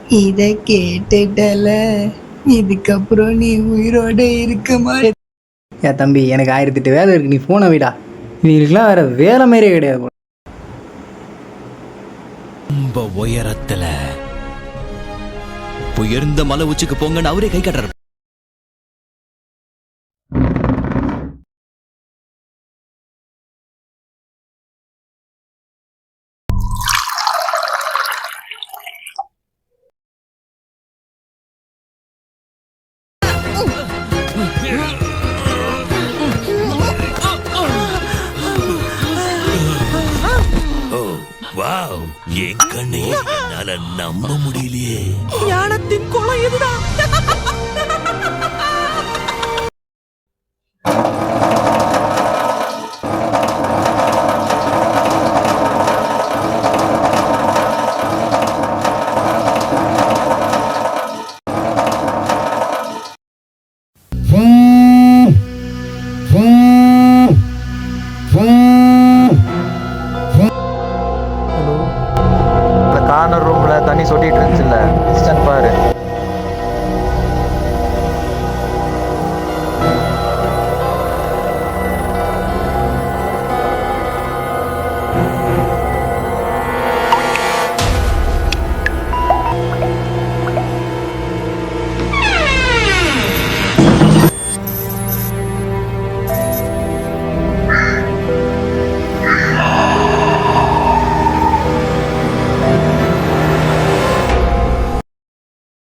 இத கேட்டுட்டல, இதுக்கப்புறம் நீ உயிரோட இருக்க மாட்டே. ஏன் தம்பி, எனக்கு 1008 வேலை இருக்கு, நீ போனை விடா. இவங்களுக்குலாம் வேற வேலை மாதிரியே கிடையாது. ரொம்ப உயரத்துல உயர்ந்த மலை உச்சிக்கு போங்கன்னு அவரே கை காட்டுறாரு. வாவ், என் கண்ணையே என்னால நம்ப முடியலையே. ஞானத்தின் குளம் இதுதான்.